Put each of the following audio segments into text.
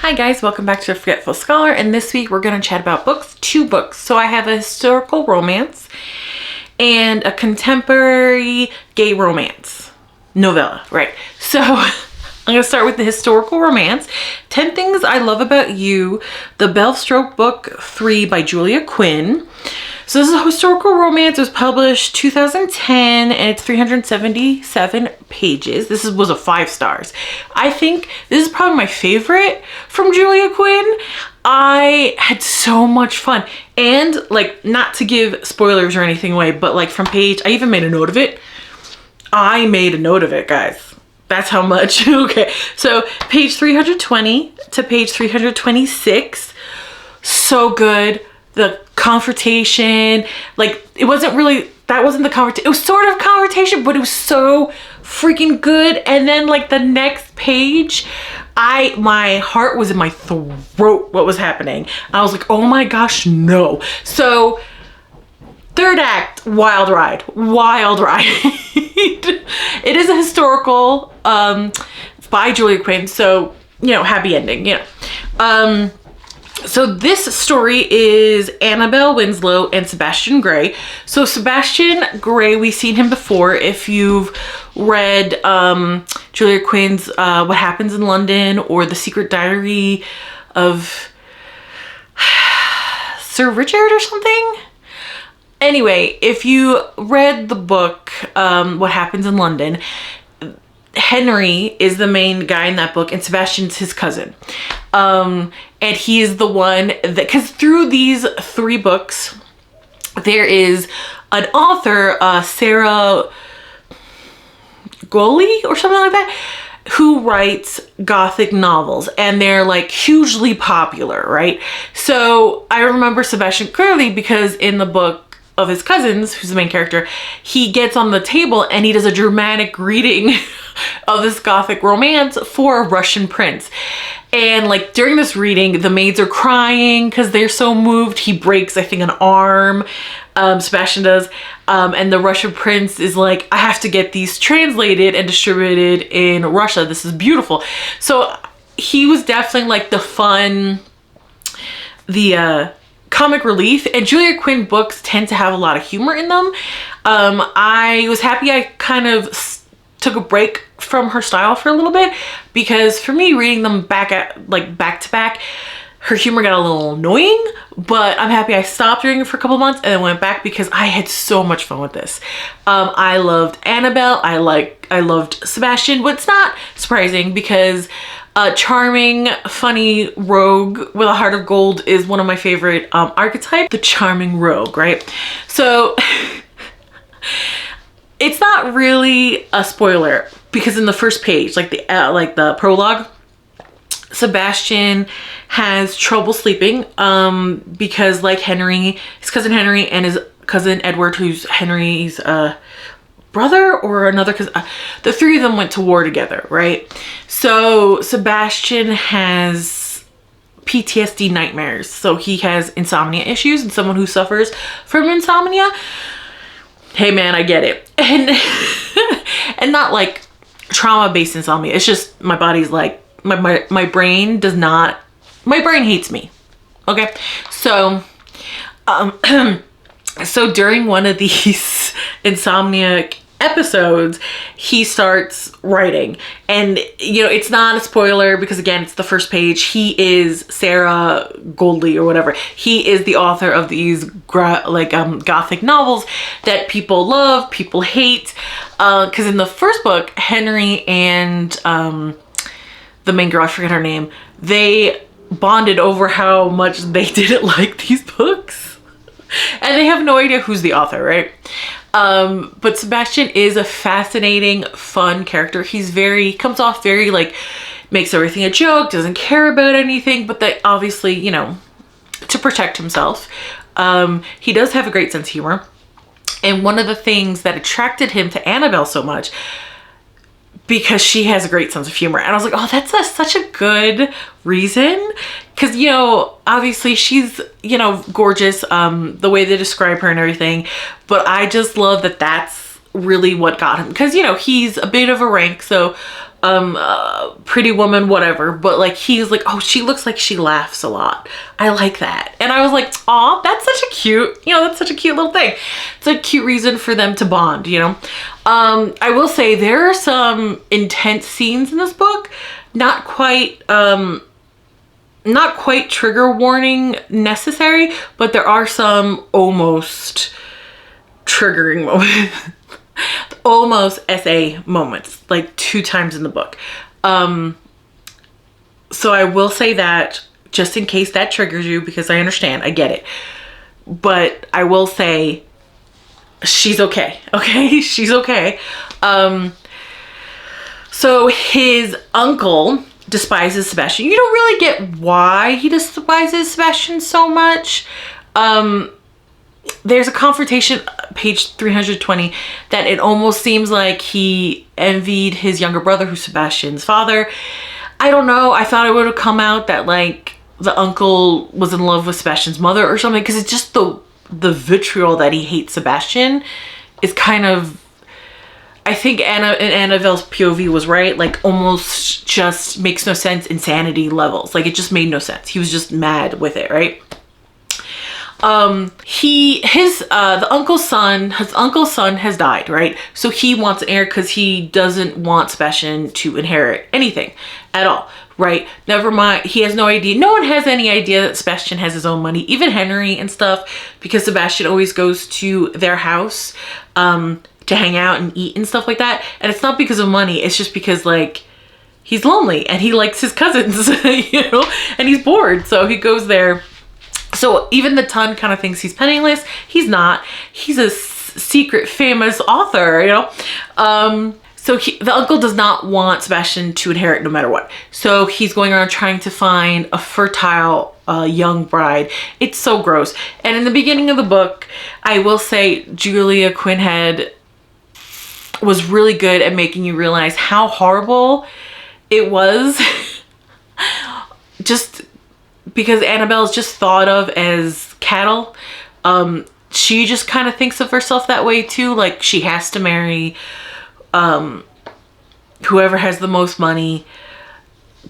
Hi guys, welcome back to The Forgetful Scholar, and this week we're going to chat about books, two books. So I have a historical romance and a contemporary gay romance novella, right? So I'm going to start with the historical romance. 10 Things I Love About You, the Bevelstoke book 3 by Julia Quinn. So this is a historical romance. It was published 2010 and it's 377 pages. This was a 5 stars. I think this is probably my favorite from Julia Quinn. I had so much fun. And like, not to give spoilers or anything away, but like from page, I even made a note of it. I made a note of it, guys. That's how much. Okay. So page 320 to page 326. So good. The confrontation, like it wasn't really, that wasn't the confrontation. It was sort of confrontation, but it was so freaking good. And then like the next page, my heart was in my throat what was happening. I was like, oh my gosh, no. So third act, wild ride. It is a historical by Julia Quinn, so you know, happy ending, you know. So this story is Annabelle Winslow and Sebastian Gray. So Sebastian Gray, we've seen him before. If you've read Julia Quinn's What Happens in London or The Secret Diary of Sir Richard or something. Anyway, if you read the book What Happens in London, Henry is the main guy in that book and Sebastian's his cousin. And he is the one that, because through these 3 books, there is an author, Sarah Goley or something like that, who writes gothic novels, and they're like hugely popular, right? So I remember Sebastian clearly because in the book of his cousins, who's the main character, he gets on the table and he does a dramatic reading of this gothic romance for a Russian prince. And like during this reading, the maids are crying because they're so moved. He breaks, I think, an arm, Sebastian does. And the Russian prince is like, I have to get these translated and distributed in Russia. This is beautiful. So he was definitely like the fun, the comic relief. And Julia Quinn books tend to have a lot of humor in them. I was happy I kind of took a break from her style for a little bit, because for me reading them back to back, her humor got a little annoying, but I'm happy I stopped reading it for a couple months and then went back because I had so much fun with this. I loved Annabelle. I loved Sebastian, but it's not surprising because a charming, funny rogue with a heart of gold is one of my favorite archetypes, the charming rogue, right? So it's not really a spoiler because in the first page, like the prologue, Sebastian has trouble sleeping because like Henry, his cousin Henry and his cousin Edward, who's Henry's brother or another cousin, the 3 of them went to war together, right? So Sebastian has PTSD nightmares. So he has insomnia issues, and someone who suffers from insomnia, hey man, I get it. And not like trauma-based insomnia. It's just my body's like, my brain does not, my brain hates me. Okay. So, so during one of these insomniac episodes, he starts writing, and you know, it's not a spoiler because again, it's the first page. He is Sarah Goldley or whatever. He is the author of these gothic novels that people love, people hate, because in the first book, Henry and the main girl, I forget her name, they bonded over how much they didn't like these books, and they have no idea who's the author, right? But Sebastian is a fascinating, fun character. He comes off very like, makes everything a joke, doesn't care about anything, but that obviously, you know, to protect himself. He does have a great sense of humor. And one of the things that attracted him to Annabelle so much, because she has a great sense of humor. And I was like, oh, that's such a good reason. Because, you know, obviously she's, you know, gorgeous, the way they describe her and everything. But I just love that that's really what got him. Because, you know, he's a bit of a rank. So Pretty Woman, whatever, but like he's like, oh, she looks like she laughs a lot. I like that. And I was like, aw, that's such a cute, that's such a cute little thing. It's a cute reason for them to bond, I will say there are some intense scenes in this book, not quite trigger warning necessary, but there are some almost triggering moments. Almost SA moments, like 2 times in the book. So I will say that just in case that triggers you, because I understand, I get it. But I will say she's okay. Okay, she's okay. So his uncle despises Sebastian. You don't really get why he despises Sebastian so much. There's a confrontation, page 320, that it almost seems like he envied his younger brother, who's Sebastian's father. I don't know. I thought it would have come out that like the uncle was in love with Sebastian's mother or something, because it's just the vitriol that he hates Sebastian is kind of, I think Annabelle's POV was right, like almost just makes no sense, insanity levels. Like it just made no sense. He was just mad with it, right? The uncle's son has died, right? So he wants an heir because he doesn't want Sebastian to inherit anything at all, right? Never mind, he has no idea. No one has any idea that Sebastian has his own money, even Henry and stuff, because Sebastian always goes to their house to hang out and eat and stuff like that. And it's not because of money, it's just because like he's lonely and he likes his cousins, and he's bored, so he goes there. So even the ton kind of thinks he's penniless. He's not. He's a secret famous author, So the uncle does not want Sebastian to inherit no matter what. So he's going around trying to find a fertile young bride. It's so gross. And in the beginning of the book, I will say Julia Quinn was really good at making you realize how horrible it was. Just because Annabelle's just thought of as cattle. She just kind of thinks of herself that way too. Like she has to marry whoever has the most money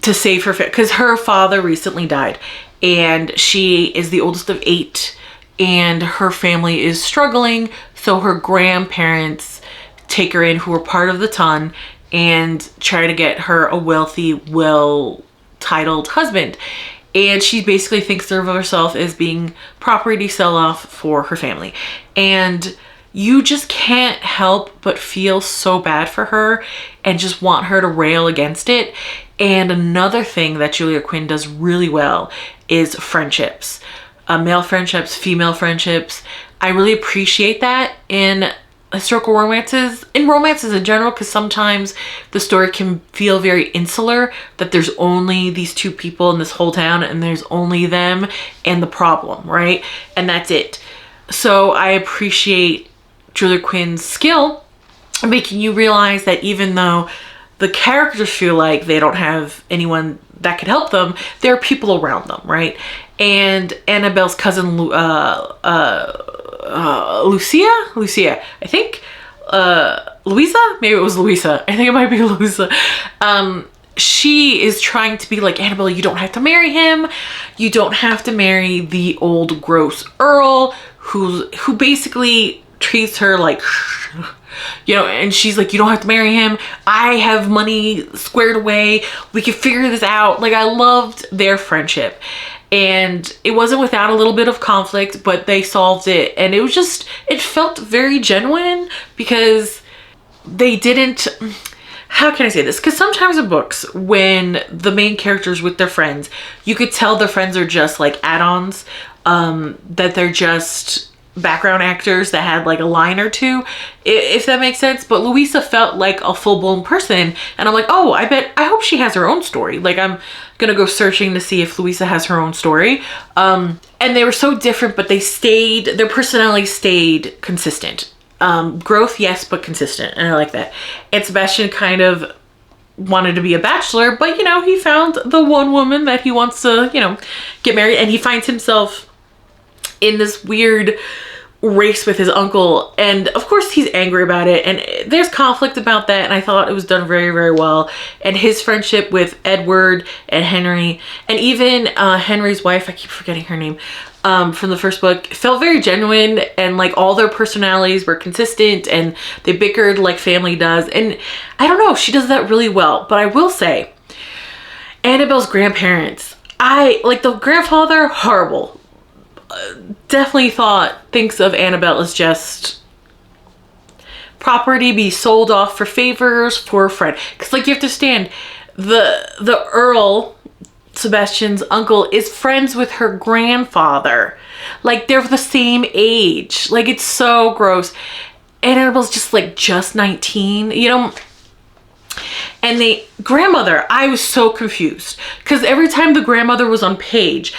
to save her, because her father recently died and she is the oldest of 8 and her family is struggling. So her grandparents take her in, who are part of the ton, and try to get her a wealthy, well-titled husband. And she basically thinks of herself as being property sell-off for her family. And you just can't help but feel so bad for her and just want her to rail against it. And another thing that Julia Quinn does really well is friendships. Male friendships, female friendships. I really appreciate that in historical romances, in romances in general, because sometimes the story can feel very insular, that there's only these 2 people in this whole town and there's only them and the problem, right? And that's it. So I appreciate Julia Quinn's skill in making you realize that even though the characters feel like they don't have anyone that could help them, there are people around them, right? And Annabelle's cousin Lucia, I think, Louisa, maybe it was Louisa. I think it might be Louisa. She is trying to be like, Annabelle, you don't have to marry him. You don't have to marry the old gross Earl who basically treats her like, and she's like, you don't have to marry him. I have money squared away. We can figure this out. Like, I loved their friendship. And it wasn't without a little bit of conflict, but they solved it. And it was just, it felt very genuine because they didn't, how can I say this? Because sometimes in books, when the main characters with their friends, you could tell their friends are just like add-ons, that they're just background actors that had like a line or 2, if that makes sense. But Louisa felt like a full-blown person, and I'm like, oh, I hope she has her own story. Like, I'm gonna go searching to see if Louisa has her own story. And they were so different, but their personality stayed consistent. Growth, yes, but consistent, and I like that. And Sebastian kind of wanted to be a bachelor, but he found the one woman that he wants to get married, and he finds himself in this weird race with his uncle, and of course he's angry about it, and there's conflict about that, and I thought it was done very, very well. And his friendship with Edward and Henry, and even Henry's wife, I keep forgetting her name, from the first book, felt very genuine, and like all their personalities were consistent, and they bickered like family does. And I don't know, she does that really well. But I will say, Annabelle's grandparents, I like the grandfather, horrible. Definitely thinks of Annabelle as just property, be sold off for favors for a friend. Because like you have to understand, the Earl, Sebastian's uncle, is friends with her grandfather. Like they're the same age. Like it's so gross. And Annabelle's just 19, you know. And the grandmother, I was so confused because every time the grandmother was on page,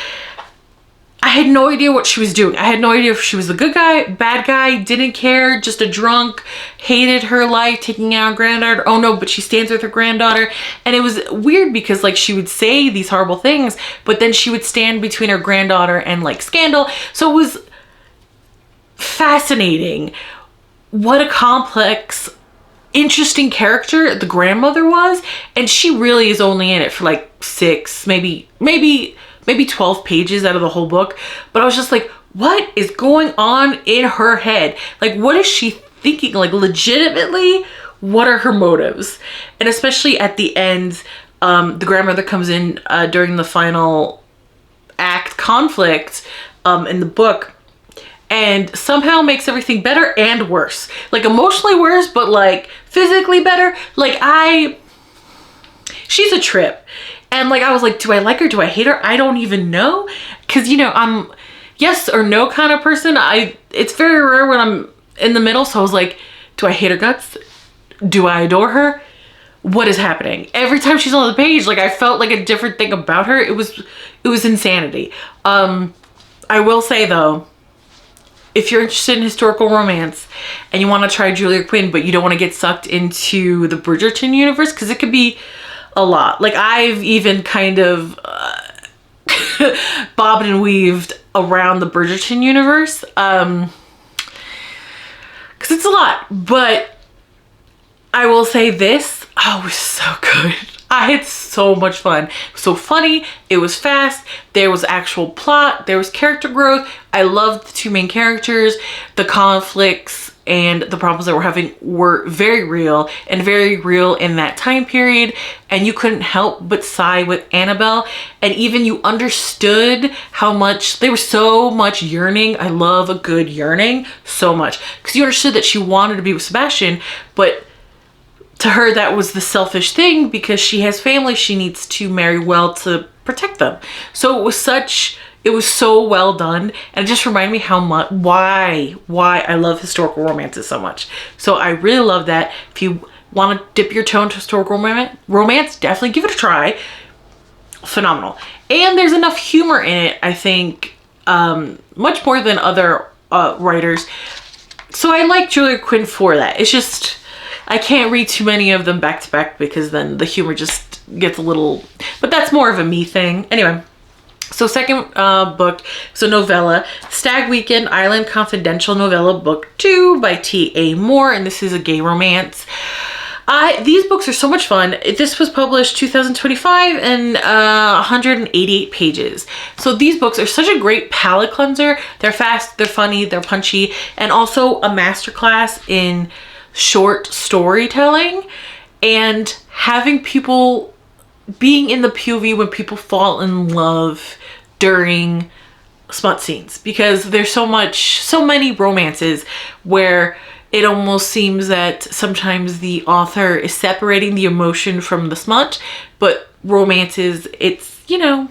I had no idea what she was doing. I had no idea if she was a good guy, bad guy, didn't care, just a drunk, hated her life, taking out her granddaughter. Oh no, but she stands with her granddaughter. And it was weird because like she would say these horrible things, but then she would stand between her granddaughter and like scandal. So it was fascinating what a complex, interesting character the grandmother was. And she really is only in it for like 6, maybe 12 pages out of the whole book. But I was just like, what is going on in her head? Like, what is she thinking? Like, legitimately, what are her motives? And especially at the end, the grandmother comes in during the final act conflict in the book, and somehow makes everything better and worse. Like, emotionally worse, but like physically better. Like, she's a trip. And like, I was like, do I like her? Do I hate her? I don't even know. Cause you know, I'm yes or no kind of person. It's very rare when I'm in the middle. So I was like, do I hate her guts? Do I adore her? What is happening? Every time she's on the page, like I felt like a different thing about her. It was insanity. I will say though, if you're interested in historical romance and you want to try Julia Quinn, but you don't want to get sucked into the Bridgerton universe, because it could be a lot. Like I've even kind of bobbed and weaved around the Bridgerton universe because it's a lot. But I will say this, oh, it was so good. I had so much fun. It was so funny. It was fast. There was actual plot. There was character growth. I loved the two main characters. The conflicts and the problems that we're having were very real in that time period. And you couldn't help but side with Annabelle. And even you understood how much, there was so much yearning. I love a good yearning so much. Because you understood that she wanted to be with Sebastian, but to her, that was the selfish thing because she has family. She needs to marry well to protect them. So it was so well done. And it just reminded me how much, why I love historical romances so much. So I really love that. If you want to dip your toe into historical romance, definitely give it a try. Phenomenal. And there's enough humor in it, I think, much more than other writers. So I like Julia Quinn for that. It's just, I can't read too many of them back to back because then the humor just gets a little, but that's more of a me thing. Anyway, so second book, so Novella, Stag Weekend Island Confidential Novella Book 2 by T.A. Moore, and this is a gay romance. These books are so much fun. This was published 2025 and 188 pages. So these books are such a great palate cleanser. They're fast, they're funny, they're punchy, and also a masterclass in short storytelling and having people being in the POV when people fall in love during smut scenes, because there's so many romances where it almost seems that sometimes the author is separating the emotion from the smut, but romances, it's, you know,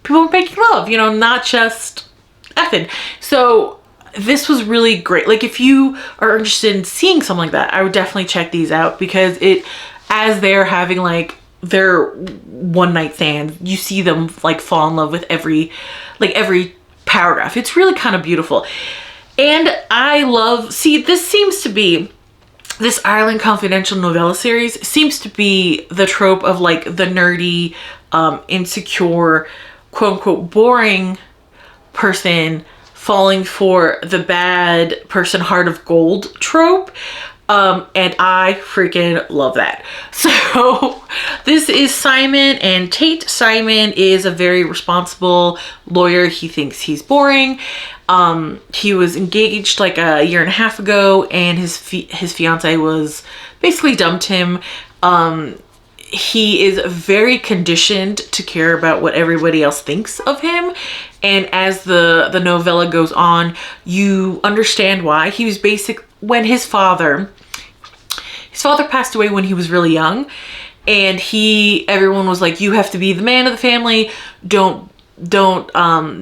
people are making love, you know, not just effing. So this was really great. Like if you are interested in seeing something like that, I would definitely check these out because as they're having like their one night stand, you see them like fall in love with every paragraph. It's really kind of beautiful. And I love, this Ireland Confidential novella series seems to be the trope of like the nerdy, insecure, quote unquote, boring person falling for the bad person heart of gold trope. And I freaking love that. So this is Simon and Tate. Simon is a very responsible lawyer. He thinks he's boring. He was engaged like a year and a half ago, and his fiance was basically dumped him. He is very conditioned to care about what everybody else thinks of him. And as the novella goes on, you understand why. He was when his father passed away when he was really young, and everyone was like, you have to be the man of the family. Don't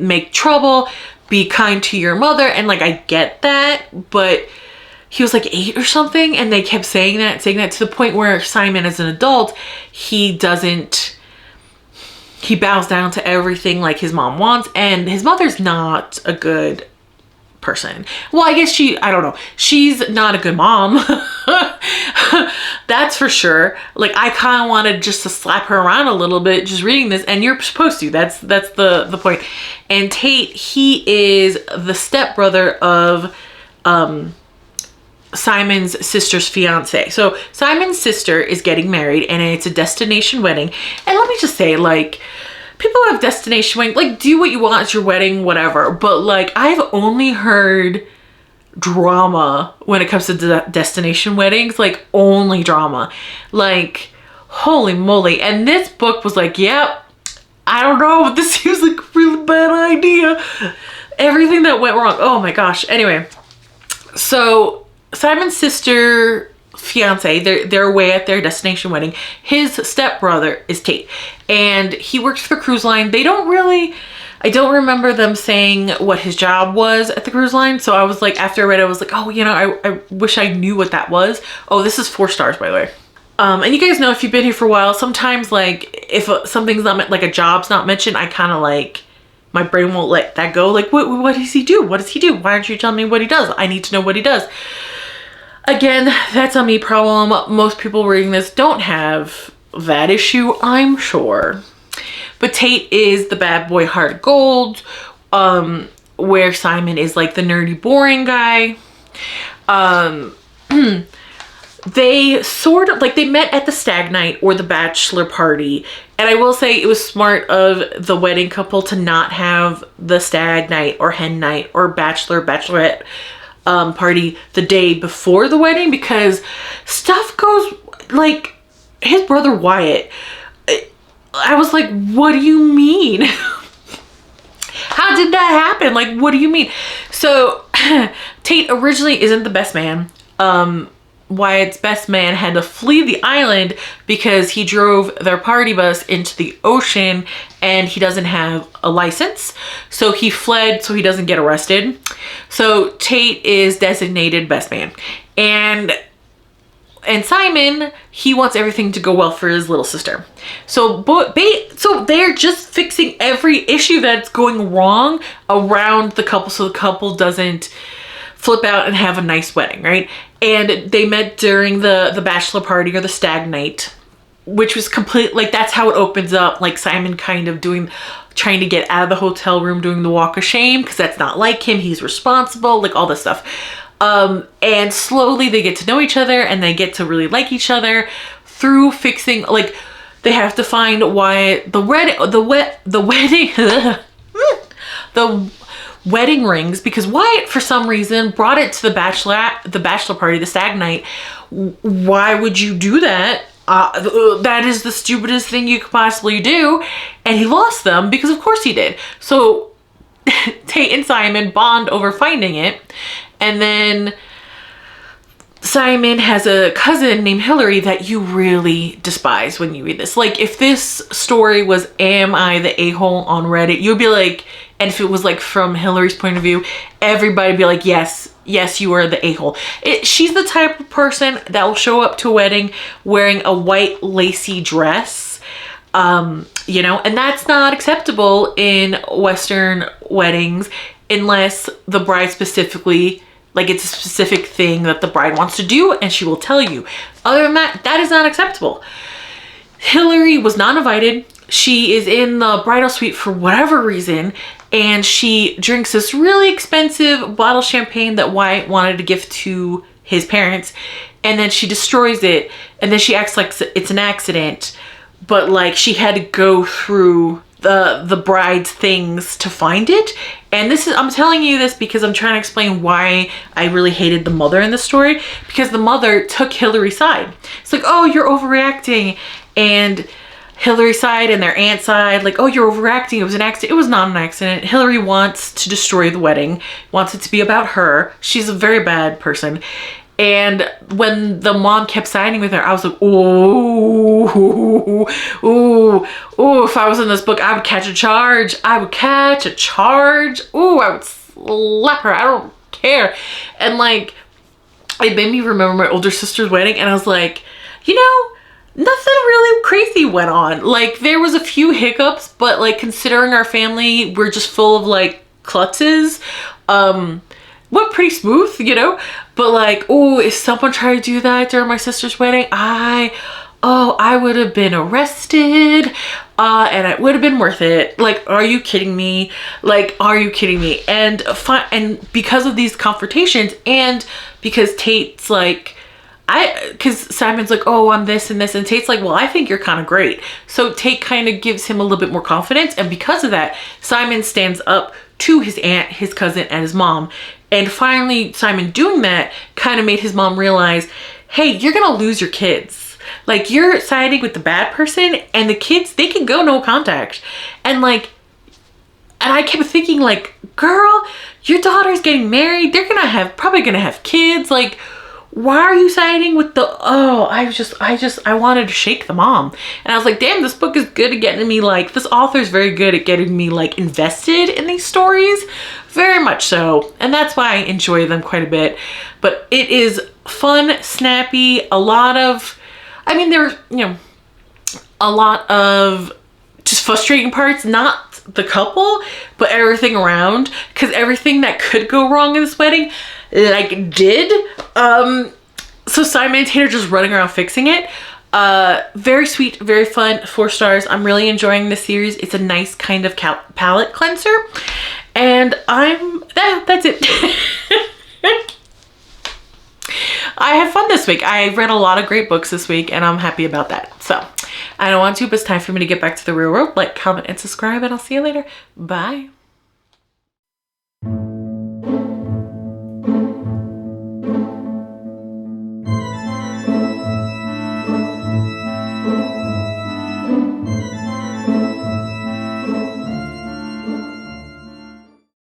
make trouble. Be kind to your mother. And like, I get that, but he was like 8 or something, and they kept saying that to the point where Simon, as an adult, he bows down to everything like his mom wants, and his mother's not a good person. Well, I guess I don't know. She's not a good mom. That's for sure. Like, I kind of wanted just to slap her around a little bit just reading this, and you're supposed to. That's the point. And Tate, he is the stepbrother of Simon's sister's fiance. So Simon's sister is getting married, and it's a destination wedding. And let me just say, like, people have destination wedding, like, do what you want at your wedding, whatever. But like, I've only heard drama when it comes to destination weddings, like only drama. Like, holy moly. And this book was like, yep, I don't know, but this seems like a really bad idea. Everything that went wrong. Oh my gosh. Anyway, so Simon's sister fiance, they're away at their destination wedding. His stepbrother is Tate, and he works for the cruise line. I don't remember them saying what his job was at the cruise line. So I was like, after I read it, I was like, oh, I wish I knew what that was. Oh, this is 4 stars, by the way. And you guys know, if you've been here for a while, sometimes like if something's not like a job's not mentioned, I kind of like, my brain won't let that go. Like, what does he do? What does he do? Why aren't you telling me what he does? I need to know what he does. Again, that's a me problem. Most people reading this don't have that issue, I'm sure. But Tate is the bad boy heart of gold, where Simon is like the nerdy, boring guy. They sort of, like, they met at the stag night or the bachelor party. And I will say it was smart of the wedding couple to not have the stag night or hen night or bachelorette party the day before the wedding, because stuff goes, like, his brother Wyatt, I was like, what do you mean? How did that happen? Like, what do you mean? So Tate originally isn't the best man. Wyatt's best man had to flee the island because he drove their party bus into the ocean and he doesn't have a license. So he fled so he doesn't get arrested. So Tate is designated best man. And Simon, he wants everything to go well for his little sister. So they're just fixing every issue that's going wrong around the couple so the couple doesn't flip out and have a nice wedding, right? And they met during the bachelor party or the stag night, which was complete, like, that's how it opens up, like Simon kind of trying to get out of the hotel room, doing the walk of shame, because that's not like him, he's responsible, like all this stuff. And slowly they get to know each other and they get to really like each other through fixing, like, they have to find why the wedding rings, because Wyatt for some reason brought it to the bachelor party, the stag night. Why would you do that? That is the stupidest thing you could possibly do. And he lost them because of course he did. So Tate and Simon bond over finding it. And then Simon has a cousin named Hillary that you really despise when you read this. Like, if this story was, am I the a-hole on Reddit, you'd be like, and if it was like from Hillary's point of view, everybody would be like, yes, you are the a-hole. She's the type of person that will show up to a wedding wearing a white lacy dress, and that's not acceptable in Western weddings unless the bride specifically, like, it's a specific thing that the bride wants to do and she will tell you. Other than that, that is not acceptable. Hillary was not invited. She is in the bridal suite for whatever reason, and she drinks this really expensive bottle of champagne that Wyatt wanted to gift to his parents, and then she destroys it, and then she acts like it's an accident, but like she had to go through the bride's things to find it. And this is, I'm telling you this because I'm trying to explain why I really hated the mother in the story, because the mother took Hillary's side. It's like, oh, you're overreacting, and Hillary's side and their aunt's side, like, oh, you're overreacting, it was an accident. It was not an accident. Hillary wants to destroy the wedding, wants it to be about her. She's a very bad person. And when the mom kept siding with her, I was like, ooh, ooh, ooh, if I was in this book, I would catch a charge. I would catch a charge. Ooh, I would slap her. I don't care. And like, it made me remember my older sister's wedding, and I was like, you know, nothing really crazy went on. Like, there was a few hiccups, but like, considering our family, we're just full of like klutzes, went pretty smooth, you know. But like, oh, if someone tried to do that during my sister's wedding, I would have been arrested, and it would have been worth it. Like, are you kidding me? Like, are you kidding me? And because of these confrontations, and because Tate's like, because Simon's like, oh, I'm this and this, and Tate's like, well, I think you're kind of great. So Tate kind of gives him a little bit more confidence, and because of that, Simon stands up to his aunt, his cousin, and his mom. And finally, Simon doing that kind of made his mom realize, hey, you're gonna lose your kids. Like, you're siding with the bad person, and the kids, they can go no contact. And like, and I kept thinking, like, girl, your daughter's getting married, they're probably gonna have kids. Like, why are you siding with the, I wanted to shake the mom. And I was like, damn, this book is good at getting me, like, this author's very good at getting me like invested in these stories, very much so. And that's why I enjoy them quite a bit. But it is fun, snappy, a lot of, I mean, there's, you know, a lot of just frustrating parts, not the couple, but everything around, because everything that could go wrong in this wedding, like, did. So Simon and Tate are just running around fixing it. Very sweet, very fun, 4 stars. I'm really enjoying this series. It's a nice kind of palate cleanser, and that's it. I had fun this week. I read a lot of great books this week, and I'm happy about that. So I don't want to, but it's time for me to get back to the real world. Like, comment, and subscribe, and I'll see you later. Bye.